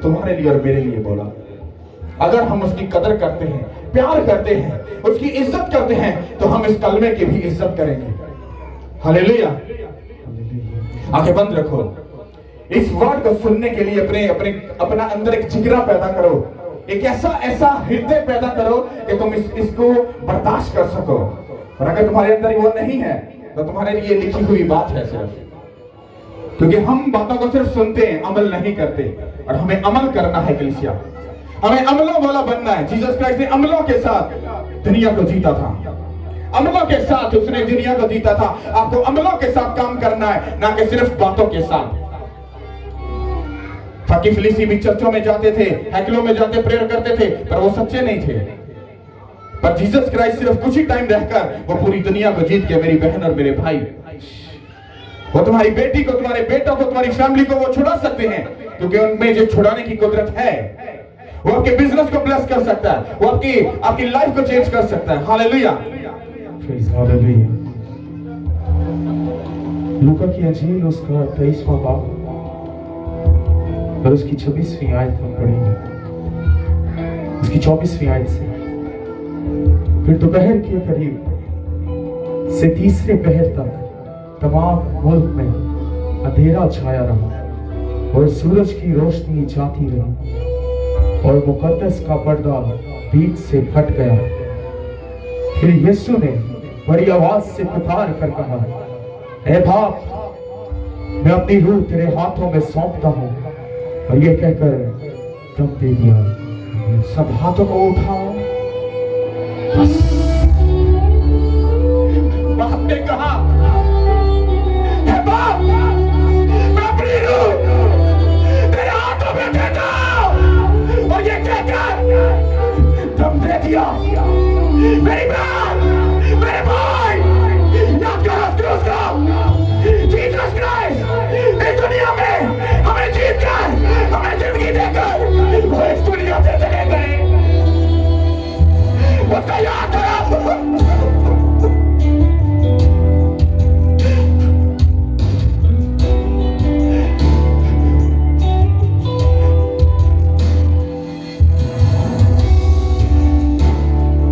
तुम्हारे लिए और मेरे लिए बोला। अगर हम उसकी कदर करते हैं, प्यार करते हैं, उसकी इज्जत करते हैं, तो हम इस कलमे की भी इज्जत करेंगे। हालेलुया। आंखें बंद रखो। इस वर्ड को सुनने के लिए अपना अंदर एक जिगरा पैदा करो, एक ऐसा हृदय पैदा करो कि तुम इसको बर्दाश्त कर सको। और अगर तुम्हारे अंदर वो नहीं है तो तुम्हारे लिए लिखी हुई बात है सिर्फ, क्योंकि हम बातों को सिर्फ सुनते हैं, अमल नहीं करते। और हमें अमल करना है कलीसिया, हमें अमलों वाला बनना है। जीसस क्राइस्ट ने अमलों के साथ दुनिया को जीता था, अमलों के साथ उसने दुनिया को जीता था। आपको अमलों के साथ काम करना है, ना कि सिर्फ बातों के साथ। फकी फिलिसी भी चर्चों में जाते थे, हैकलों में जाते प्रेयर करते थे, पर वो सच्चे नहीं थे। पर जीसस क्राइस्ट सिर्फ कुछ ही टाइम रहकर वो पूरी दुनिया को जीत के, मेरी बहन और मेरे भाई, वो तुम्हारी बेटी को, तुम्हारे बेटों को, तुम्हारी फैमिली को वो छुड़ा सकते हैं, क्योंकि उनमें जो छुड़ाने की कुदरत है। वो आपके बिजनेस को ब्लेस कर सकता है, वो आपकी लाइफ को चेंज कर सकता है। हालेलुया। लूका की अंजील उसका 23वां बाब और उसकी 26वीं आयत हम पढ़ेंगे, उसकी 24वीं आयत से। फिर दोपहर के करीब से तीसरे पहर तक तमाम मुल्क में अंधेरा छाया रहा और सूरज की रोशनी जाती रही और मुकद्दस का पर्दा बीच से फट गया। फिर यीशु ने बड़ी आवाज से पुकार कर कहा, हे बाप, मैं अपनी रूह तेरे हाथों में सौंपता हूं। और ये कहकर दम दे दिया। सब हाथों को उठाओ। बस बाप ने कहा, हे बाप, मैं अपनी रूह तेरे हाथों में देता हूं। और ये कहकर दम दे दिया। मेरी बहन, मेरे भाई, याद करो क्रूस को। जीसस क्राइस्ट इस दुनिया में हमें जीत कर, हमें जिंदगी देकर वो इस दुनिया से चले गए। उसका याद करो।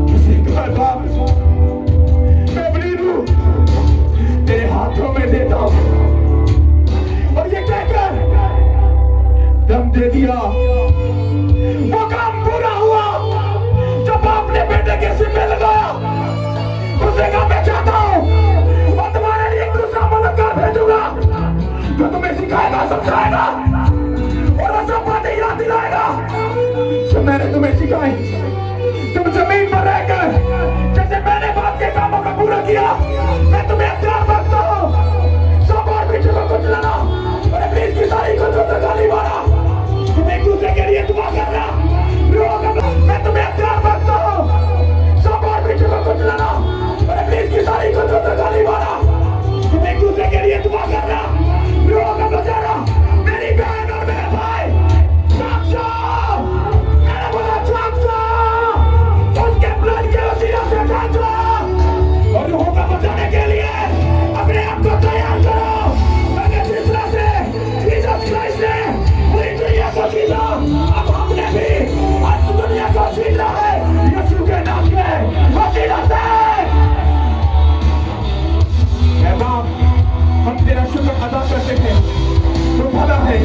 किसी घर बाप, मैं अपनी रूह तेरे हाथों में देता हूं। और ये कहकर दम दे दिया। वो काम पूरा हुआ जब बाप ने बेटे के सिर में लगाया। उसने कहा, मैं चाहता हूं और तुम्हारे लिए एक दूसरा मददगार भेजूंगा जो तुम्हें सिखाएगा, समझाएगा और वो सब बातें याद दिलाएगा जो मैंने तुम्हें सिखाई। तुम जमीन पर रहकर जैसे मैंने बाप के कामों को पूरा किया, मैं तुम्हें अख्तियार बख्शता हूं। सब और पीछे को कुचलना और प्लीज की सारी को गाली मारा। तुम एक दूसरे के लिए दुआ करना। मैं तुम्हें अख्तियार बख्शता हूं। सब और पीछे को कुचलना और प्लीज की सारी को गाली मारा। तुम एक दूसरे के लिए दुआ करना। रोग बचाना। मेरी बहन और मेरे भाई, मैंने बोला उसके ब्लड के वसीले से ढांचो और रूहों को बचाने के लिए अपने आप को तैयार करो। अगर जिस तरह से जीसस क्राइस्ट ने पूरी दुनिया को जीता, अब हमने भी आज दुनिया को जीतना है यीशु के नाम के वसीले से। हे बाप, हम तेरा शुक्र अदा करते हैं। तू भला है,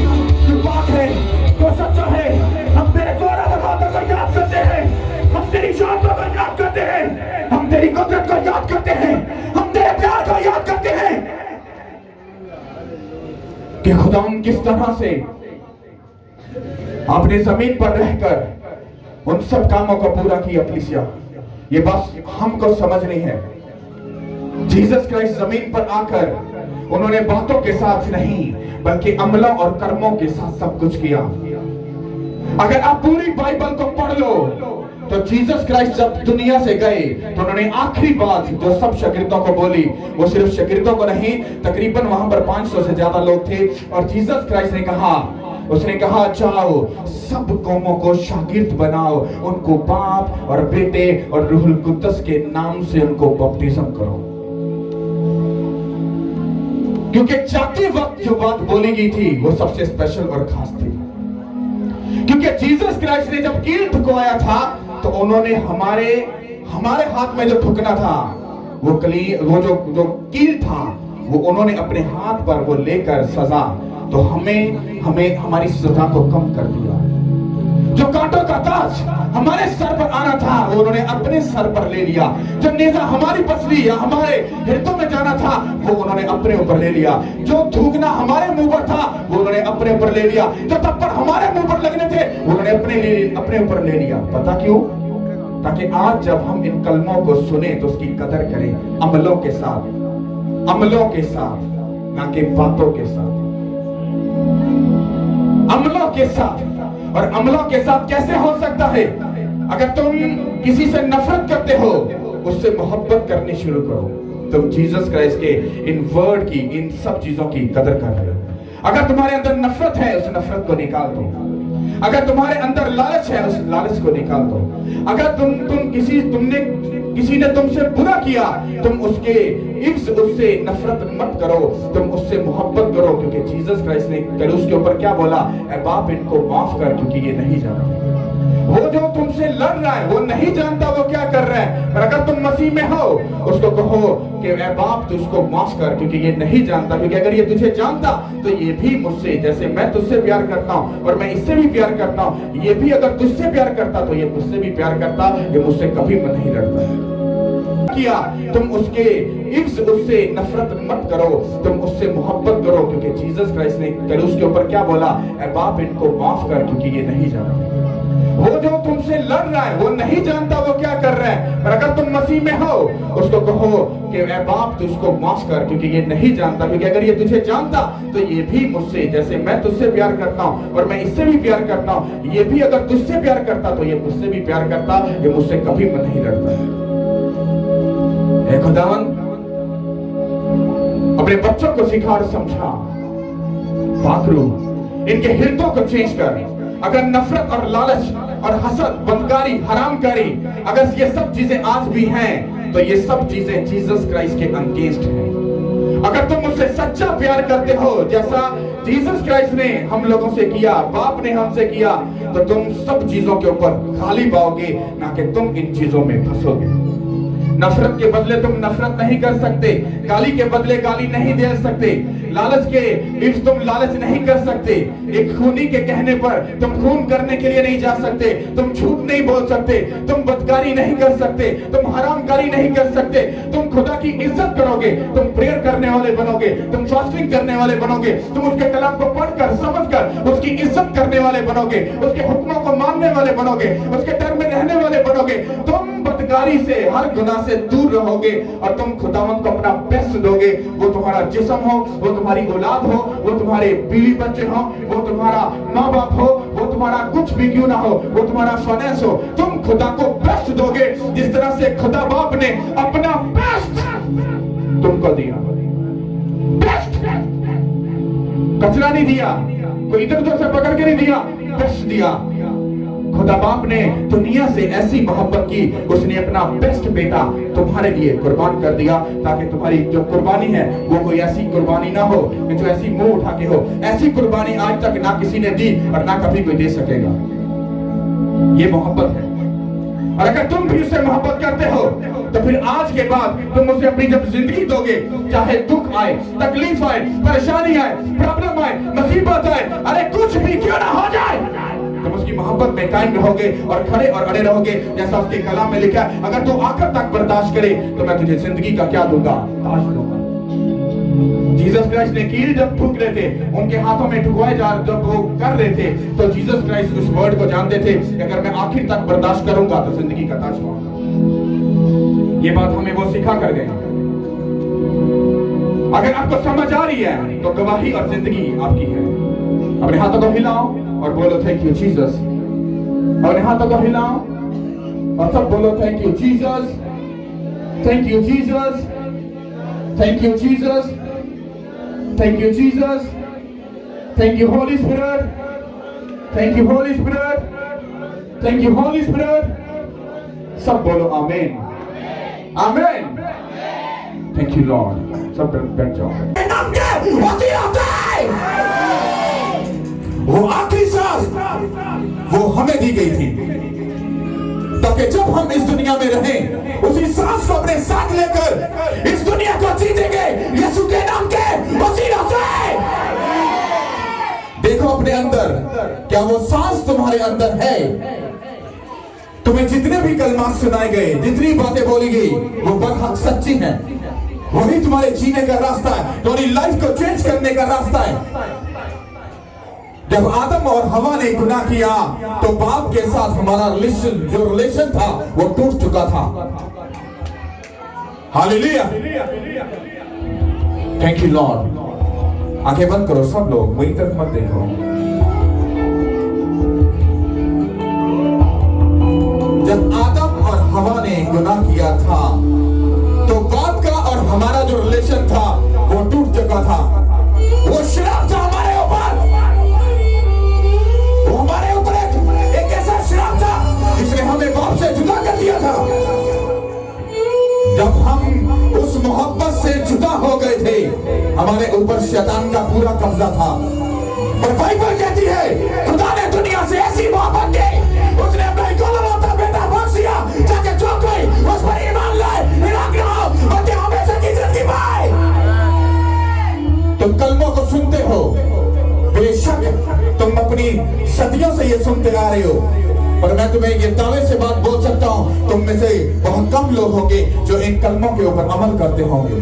तू पाक है, तू सच्चा है। हम तेरे गौरव हाथों को याद करते हैं, हम तेरी शानों को याद करते हैं, हम तेरी कुदरत को याद करते हैं, हम तेरे प्यार को याद करते हैं कि खुदाम किस तरह से आपने जमीन पर रहकर उन सब कामों को पूरा किया। कलीसिया, ये बस हमको समझनी है। जीसस क्राइस्ट जमीन पर आकर उन्होंने बातों के साथ नहीं बल्कि अमलों और कर्मों के साथ सब कुछ किया। अगर आप पूरी बाइबल को पढ़ लो तो जीसस क्राइस्ट जब दुनिया से गए तो उन्होंने आखिरी बात जो सब शागिर्दों को बोली, वो सिर्फ शागिर्दों को नहीं, तकरीबन वहां पर 500 से ज्यादा लोग थे। और जीसस क्राइस्ट ने कहा, उसने कहा, जाओ सब कौमों को शागिर्द बनाओ, उनको बाप और बेटे और रूहुल कुद्दस के नाम से उनको बपतिस्म करो। क्योंकि जाते वक्त जो बात बोली गई थी वो सबसे स्पेशल और खास थी। क्योंकि जीसस क्राइस्ट ने जब कील ठुकवाया था तो उन्होंने हमारे हाथ में जो ठुकना था वो जो कील था वो उन्होंने अपने हाथ पर वो लेकर सजा, तो हमें हमारी सजा को कम कर दिया। जो कांटों का ताज हमारे सर पर आना था वो उन्होंने अपने सर पर ले लिया। जो नेजा हमारी पसली या हमारे हृदयों में जाना था वो उन्होंने अपने ऊपर ले लिया। जो थूकना हमारे मुंह पर था वो उन्होंने अपने ऊपर ले लिया। जो थप्पड़ हमारे मुंह पर लगने थे वो उन्होंने अपने ऊपर ले लिया। पता क्यों? ताकि आज जब हम इन कलमों को सुने तो उसकी कदर करें अमलों के साथ, ना कि बातों के साथ। अमलों के साथ। और अमलों के साथ कैसे हो सकता है? अगर तुम किसी से नफरत करते हो उससे मोहब्बत करनी शुरू करो। तुम जीसस क्राइस्ट के इन वर्ड की, इन सब चीजों की कदर कर रहे हो। अगर तुम्हारे अंदर नफरत है उस नफरत को निकाल दो। अगर तुम्हारे अंदर लालच है उस लालच को निकाल दो। अगर किसी ने तुमसे बुरा किया तुम उससे नफरत मत करो, तुम उससे मोहब्बत करो। क्योंकि जीसस क्राइस्ट ने क्रूस के ऊपर क्या बोला? ऐ बाप इनको माफ कर क्योंकि ये नहीं जानते। वो जो तुमसे लड़ रहा है वो नहीं जानता वो क्या कर रहा है, पर अगर तुम मसीह में हो उसको कहो कि ऐ बाप तू उसको माफ कर क्योंकि ये नहीं जानता। क्योंकि अगर ये तुझे जानता तो ये भी मुझसे, जैसे मैं तुझसे प्यार करता हूँ और मैं इससे भी प्यार करता हूँ, ये भी अगर तुझसे प्यार करता तो ये मुझसे भी प्यार करता। ये मुझसे कभी नहीं लड़ता किया। तुम उससे नफरत मत करो, तुम उससे मोहब्बत करो। क्योंकि जीसस क्राइस्ट ने क्रूस के ऊपर क्या बोला? ऐ बाप इनको माफ कर क्योंकि ये नहीं जानते। वो जो तुमसे लड़ रहा है वो नहीं जानता वो क्या कर रहा है, पर अगर तुम मसीह में हो उसको कहो कि ऐ बाप तू उसको माफ कर क्योंकि ये नहीं जानता। क्योंकि अगर ये तुझे जानता तो ये भी मुझसे, जैसे मैं तुझसे प्यार करता हूँ और मैं इससे भी प्यार करता हूँ, ये भी अगर तुझसे प्यार करता तो ये मुझसे भी प्यार करता। ये मुझसे कभी नहीं लड़ता। खुदावन अपने बच्चों को सिखा और समझा, पाकरू इनके हृदयों को चेंज कर। अगर नफरत और लालच और हसद, बदकारी, हरामकारी, अगर ये सब चीजें आज भी हैं तो ये सब चीजें जीसस क्राइस्ट के अगेंस्ट हैं। अगर तुम मुझसे सच्चा प्यार करते हो जैसा जीसस क्राइस्ट ने हम लोगों से किया, बाप ने हमसे किया, तो तुम सब चीजों के ऊपर खाली पाओगे, ना कि तुम इन चीजों में फंसोगे। नफरत के बदले तुम नफरत नहीं कर सकते, गाली के बदले गाली नहीं दे सकते, लालच के इफ तुम लालच नहीं कर सकते, एक खूनी के कहने पर तुम खून करने के लिए नहीं जा सकते, तुम झूठ नहीं बोल सकते, तुम बदकारी नहीं कर सकते, तुम हरामकारी नहीं कर सकते, तुम खुदा की इज्जत करोगे, तुम प्रेयर करने वाले बनोगे, तुम फास्टिंग करने वाले बनोगे, तुम उसके कलाम को पढ़कर समझकर उसकी इज्जत करने वाले बनोगे, उसके हुक्मों को मानने वाले बनोगे, उसके डर में रहने वाले बनोगे, तुम बदकारी से, हर गुनाह से दूर रहोगे और तुम खुदावंद को अपना बेस्ट दोगे। वो तुम्हारा जिस्म हो, वो तुम्हारी औलाद हो, वो तुम्हारे बीवी बच्चे हो, वो तुम्हारा माँ बाप हो, वो तुम्हारा कुछ भी क्यों ना हो, वो तुम्हारा फाइनेंस हो, तुम खुदा को बेस्ट दोगे जिस तरह से खुदा बाप ने अपना बेस्ट तुमको दिया। बेस्ट, कचरा नहीं दिया, कोई इधर उधर से पकड़ के नहीं दिया, बेस्ट दिया। खुदा बाप ने दुनिया से ऐसी मोहब्बत की, उसने अपना बेस्ट बेटा तुम्हारे लिए कुर्बान कर दिया, ताकि तुम्हारी जो कुर्बानी है वो कोई ऐसी कुर्बानी ना हो कि जो ऐसी मुंह उठा के हो। ऐसी कुर्बानी आज तक ना किसी ने दी और ना कभी कोई दे सकेगा। ये मोहब्बत है। और अगर तुम भी उससे मोहब्बत करते हो तो फिर आज के बाद तुम उसे अपनी जब जिंदगी दोगे, चाहे दुख आए, तकलीफ आए, परेशानी आए, प्रॉब्लम आए, मुसीबत आए, अरे कुछ भी क्यों ना हो जाए, तुम उसकी मोहब्बत में कायम रहोगे और खड़े और अड़े रहोगे। जैसा उसके कलाम में लिखा है, अगर तू आखिर तक बर्दाश्त करे तो मैं तुझे जिंदगी का क्या दूंगा? ताज दूंगा। जीसस क्राइस्ट ने कील जब ठुक रहे थे, उनके हाथों में ठुकवाए जब वो कर रहे थे, तो जीसस क्राइस्ट उस वर्ड को जानते थे कि अगर मैं आखिर तक बर्दाश्त करूंगा तो जिंदगी का ताज पाऊंगा। ये बात हमें वो सिखा कर गए। अगर आपको समझ आ रही है तो गवाही और जिंदगी आपकी है। अपने हाथों को हिलाओ और बोलो थैंक यू जीसस। अपने हाथों को हिलाओ और सब बोलो thank you Jesus, thank you Jesus, thank you Jesus, thank you Jesus, thank you Holi spirit, thank you Holi spirit, thank you Holi spirit. सब बोलो आमीन, आमीन, थैंक यू लॉर्ड। सब बैठ जाओ। वो आखिरी सांस वो हमें दी गई थी ताकि जब हम इस दुनिया में रहें उसी सांस को अपने साथ लेकर इस दुनिया को जीतेंगे यीशु के नाम के वसीला से। देखो अपने अंदर, क्या वो सांस तुम्हारे अंदर है? तुम्हें जितने भी कलमात सुनाए गए, जितनी बातें बोली गई, वो बरहक सच्ची हैं। वही तुम्हारे जीने का रास्ता है, तुम्हारी लाइफ को चेंज करने का रास्ता है। जब आदम और हवा ने गुनाह किया तो बाप के साथ हमारा जो रिलेशन था वो टूट चुका था। Hallelujah, thank you Lord. आंखें बंद करो सब लोग, मेरी तरफ मत देखो। जब आदम और हवा ने गुनाह किया था तो बाप का और हमारा जो रिलेशन था वो टूट चुका था। वो श्राप था हमारे ऊपर, वो हमारे ऊपर एक ऐसा श्राप था जिसने हमें बाप से जुदा कर दिया था। जब हम उस मोहब्बत से जुदा हो गए थे, हमारे ऊपर शैतान का पूरा कब्जा था। और बाइबल कहती है खुदा ने दुनिया से ऐसी मोहब्बत की, उसने अपना इकलौता बेटा बख्श दिया ताकि जो कोई उस पर ईमान लाए हिलाक ना हो और हमेशा की जिंदगी पाए। तुम कलमों को सुनते हो, बेशक तुम अपनी सदियों से ये सुनते आ रहे हो, पर मैं तुम्हें ये दावे से बात बोल सकता हूं, तुम में से बहुत कम लोग होंगे जो इन कलमों के ऊपर अमल करते होंगे।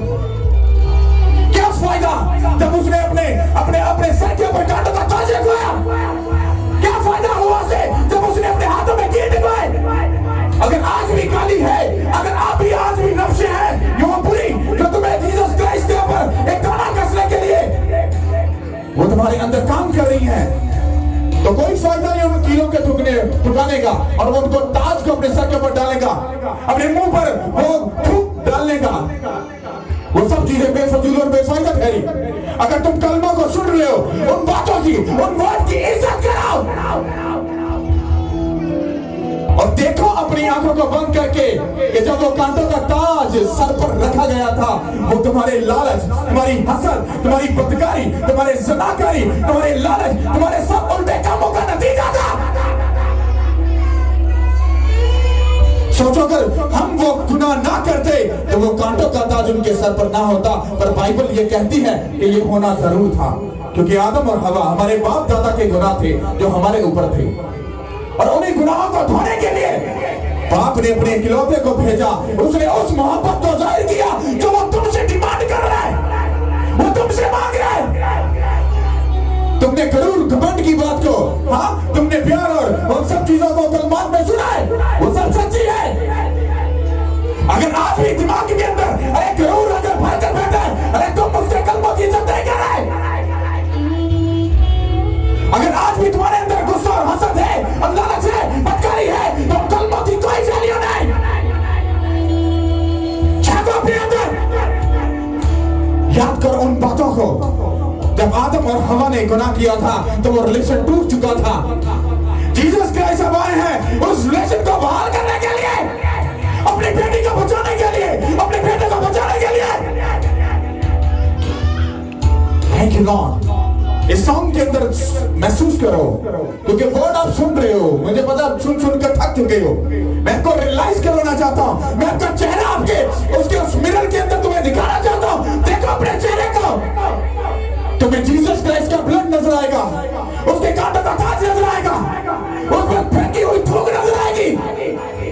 क्या फायदा जब उसने अपने अपने अपने सर के ऊपर कांटों का ताज रखवाया? क्या फायदा हुआ से जब उसने अपने हाथों में कील दिखाए? अगर आज भी काली है, अगर आप भी आज भी नफ्से हैं जो बुरी, जो तुम्हें जीसस क्राइस्ट के ऊपर एक दाना कसने के लिए वो तुम्हारे अंदर काम कर रही है, तो कोई फायदा नहीं उन कीलों के ठुकाने का और वो उनको ताज को अपने सर के ऊपर डालेगा, अपने मुंह पर वो थूक डालने का। वो सब चीजें बेफजूल और बेफायदा ठहरी। अगर तुम कलमा को सुन रहे हो, उन बातों की, उन वर्ड की इज्जत कराओ और देखो अपनी आंखों को बंद करके कि जब वो कांटों का ताज सर पर रखा गया था, वो तुम्हारे लालच, तुम्हारी हसद, तुम्हारी बदकारी, तुम्हारे ज़नाकारी, तुम्हारे लालच, तुम्हारे सब उल्टे कामों का नतीजा था। सोचो अगर हम वो गुनाह ना करते तो वो कांटों का ताज उनके सर पर ना होता, पर बाइबल ये कहती है कि ये होना जरूर था, क्योंकि आदम और हवा हमारे बाप दादा के गुनाह थे जो हमारे ऊपर थे, और उन्हीं गुनाहों को धोने के लिए बाप ने अपने इकलौते को भेजा। उसने उस मोहब्बत को जाहिर किया जो वो तुमसे डिमांड कर रहा है, वो तुमसे मांग रहा है। तुमने गरूर घमंड की बात को, हाँ तुमने प्यार और उन सब चीजों को कलमात में सुना है, वो सब सच्ची है। अगर आज भी दिमाग के अंदर अरे गरूर अगर भरकर बैठा है, अरे तुम उसके कलमों की इज्जत नहीं कर रहे। अगर आज भी तुम्हारे अंदर गुस्सा और हसद है और लालच है, बदकारी है, तो कलमों की कोई वैल्यू नहीं। झांको अपने अंदर, याद करो उन बातों को। जब आदम और हवा ने गुनाह किया था तो वो रिलेशन टूट चुका था। जीसस क्राइस्ट अब आए हैं उस रिलेशन को बहाल करने के लिए, अपनी बेटी को बचाने के लिए, अपने बेटे को बचाने के लिए। Thank you Lord. इस सॉन्ग के अंदर महसूस करो, क्योंकि वर्ड आप सुन रहे हो, मुझे पता आप सुन कर थक चुके हो। मैं आपको रियलाइज करवाना चाहता हूँ, मैं आपका चेहरा आपके उसके उस मिरर के अंदर तुम्हें दिखाना चाहता हूँ। देखो अपने चेहरे को, तुम्हें जीसस क्राइस्ट का ब्लड नजर आएगा, उसके कांटों का ताज नजर आएगा, उस पर फेंकी हुई थूक नजर आएगी,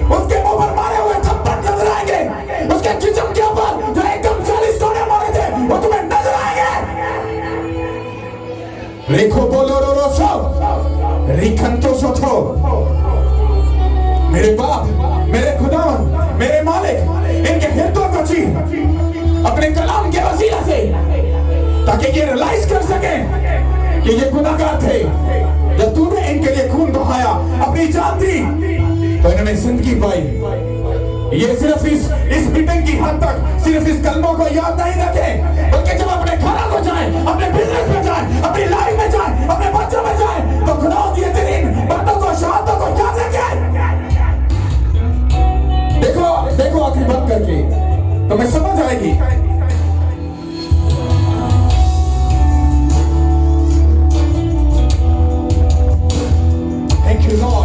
उसके मुंह पर मारे हुए थप्पड़ नजर आएंगे, उसके जिस्म के ऊपर जो एकदम 40 कोने मारे थे वो तुम्हें नजर आएंगे। रेखो बोलो रो रो सो रिखंतो सोथो। मेरे बाप, मेरे खुदावन, मेरे मालिक, इनके हितों को ची अपने कलाम के वसीला से, ताकि ये रियलाइज कर सके कि ये गुनाहगार थे। जब तूने इनके लिए खून बहाया, अपनी जान दी, तो इन्होंने जिंदगी पाई। ये सिर्फ इस मीटिंग की हद तक सिर्फ इस कलमों को याद नहीं रखें, बल्कि जब अपने घरों को जाए, अपने बिजनेस में जाए, अपनी लाइफ में जाए, अपने बच्चों में जाए, तो खुदा की इन बातों को, शहादतों को याद रखें। देखो देखो आंखें बंद करके, तो मैं समझ आएगी। Thank you Lord.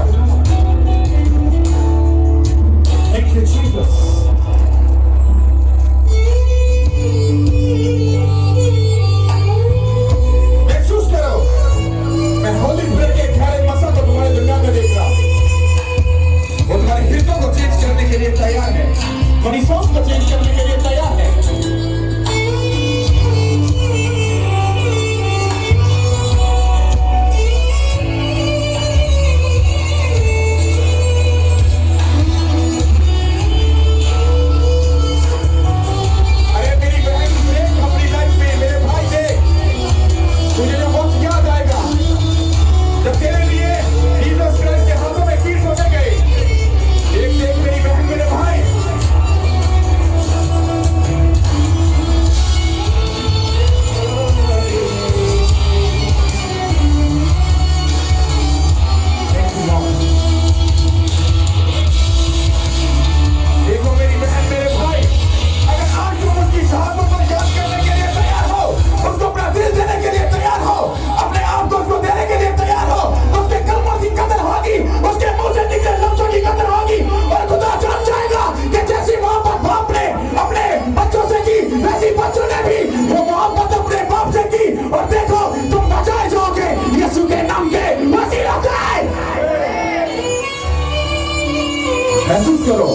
महसूस करो,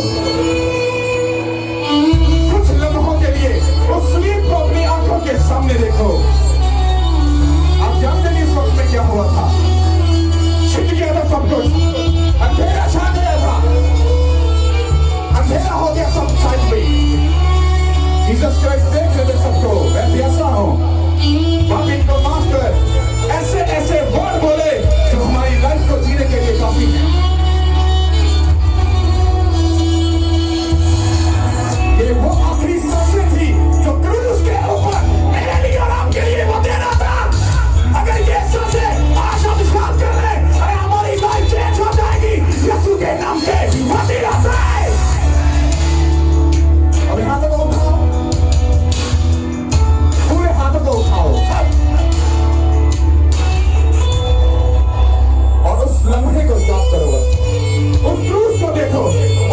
कुछ लम्हों के लिए उस स्लीप को अपनी आंखों के सामने देखो। आप जानते नहीं इस वक्त में क्या हुआ था? छिट गया था सब कुछ, अंधेरा छा गया था, अंधेरा हो गया सब साइड में। जीसस क्राइस्ट देख रहे थे सबको, मैं प्यासा हूं। बाप इनको माफ कर, ऐसे ऐसे वर्ड बोले जो हमारी लाइफ को जीने के लिए काफी है। ये वो आखिरी सांसें थी जो क्रूस के ऊपर मेरे लिए और आपके लिए वो दे रहा था। अगर ये सांसें आज हम स्वीकार कर ले, अरे हमारी लाइफ चेंज हो जाएगी यीशु के नाम पे। अब हाथों को उठाओ, पूरे हाथों को उठाओ और उस लम्हे को याद करो, उस क्रूस को देखो,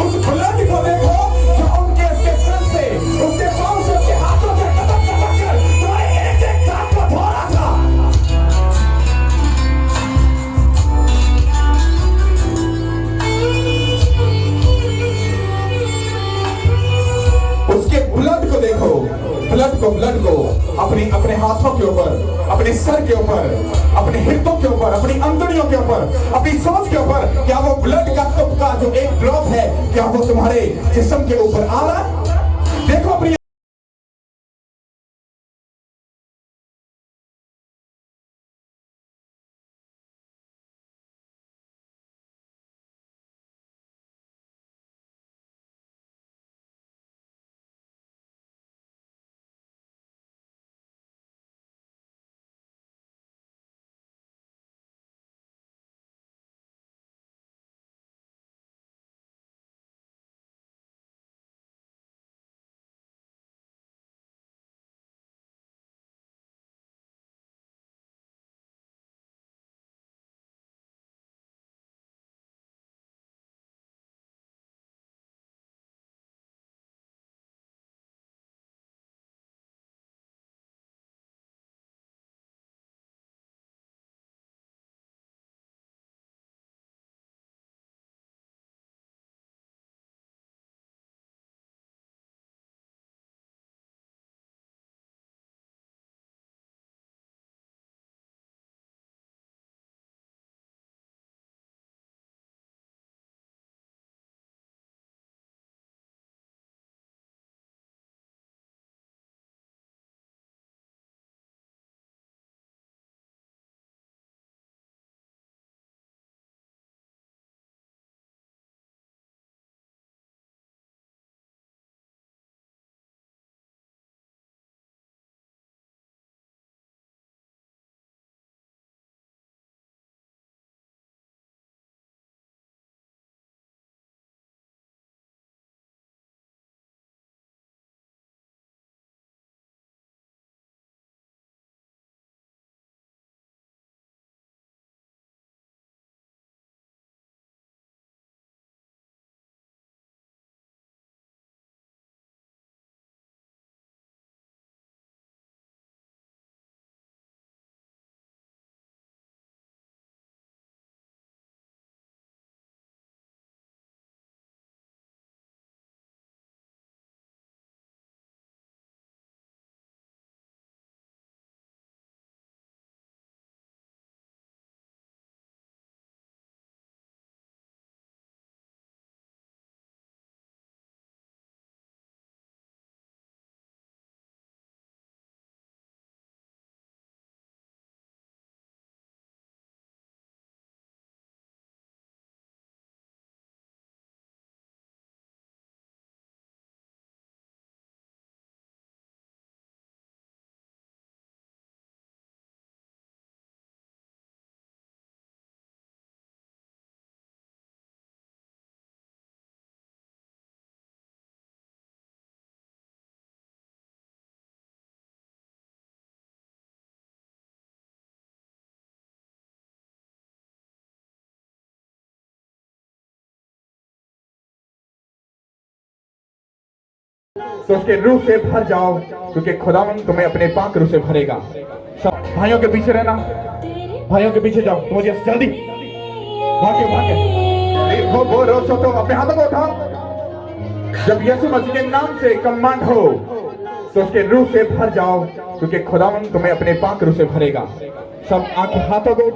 उस ब्लड को देखो जो उनके उसके सर से, उसके पांव से, उसके हाथों से कदम कर तुम्हारे एक एक काम को धो रहा था। उसके ब्लड को देखो, ब्लड को अपने हाथों के ऊपर, अपने सर के ऊपर, अपने हृदयों के ऊपर, अपनी अंतड़ियों के ऊपर, अपनी सांस के ऊपर। क्या वो ब्लड का तुपका जो एक ड्रॉप है, क्या वो तुम्हारे जिस्म के ऊपर आ रहा है? देखो अपनी तो उसके रूह से भर जाओ, क्योंकि खुदावंद तुम्हें अपने पाक रूह से भरेगा। सब भाइयों के पीछे रहना, भाइयों के पीछे जाओ, तो मुझे जल्दी भागे भागे हो भरोसा तो अपने हाथों को उठाओ। जब यीशु मसीह के नाम से कमांड हो तो उसके रूह से भर जाओ, क्योंकि खुदावन तुम्हें अपने पाक रूह से भरेगा। सब आंखें हाथों को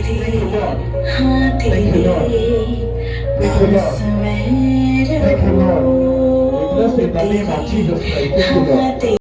Thank you, Lord. Thank you, Lord. Thank you, Lord. Thank you, Lord. We bless you in the name of Jesus Christ. Thank you, Lord.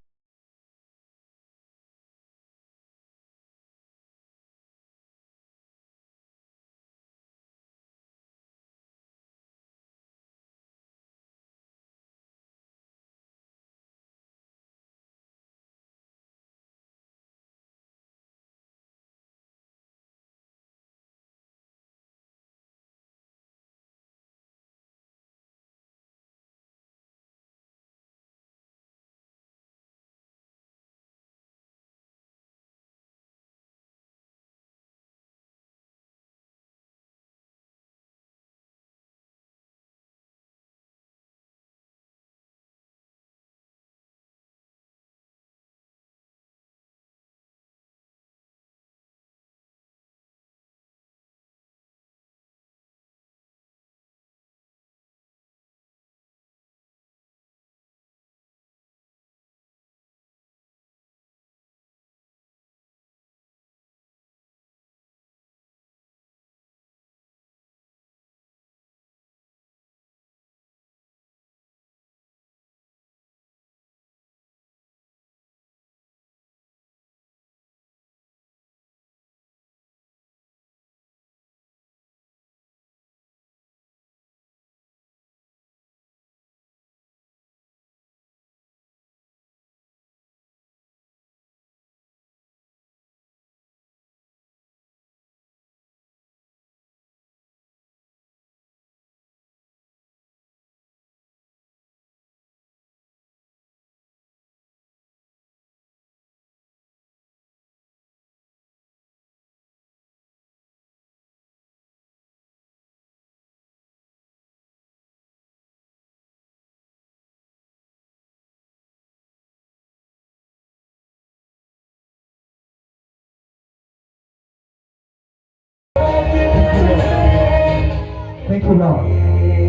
Thank you, Lord.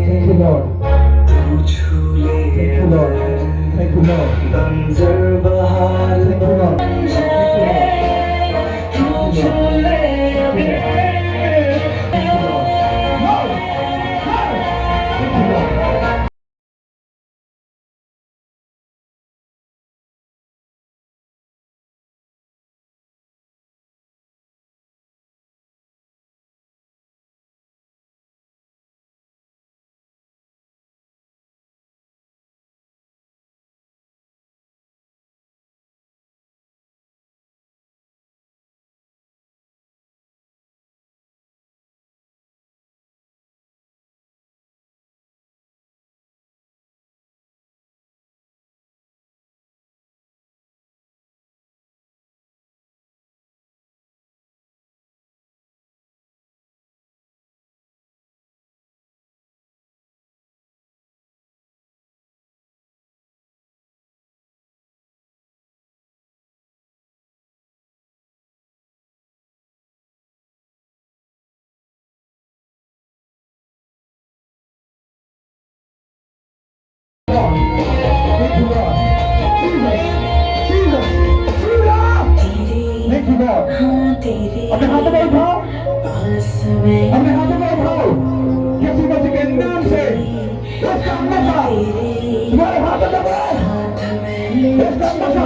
Thank you, Lord. Thank you, Lord. Thank you, Lord. Thank you, Lord. Thank you, Lord. Jesus. Jesus. Jesus. Thank you, Lord. अपने हाथों में उठाओ, अपने हाथों में उठाओ, यीशु मसीह के नाम से इसका नशा तुम्हारे हाथों में, इसका नशा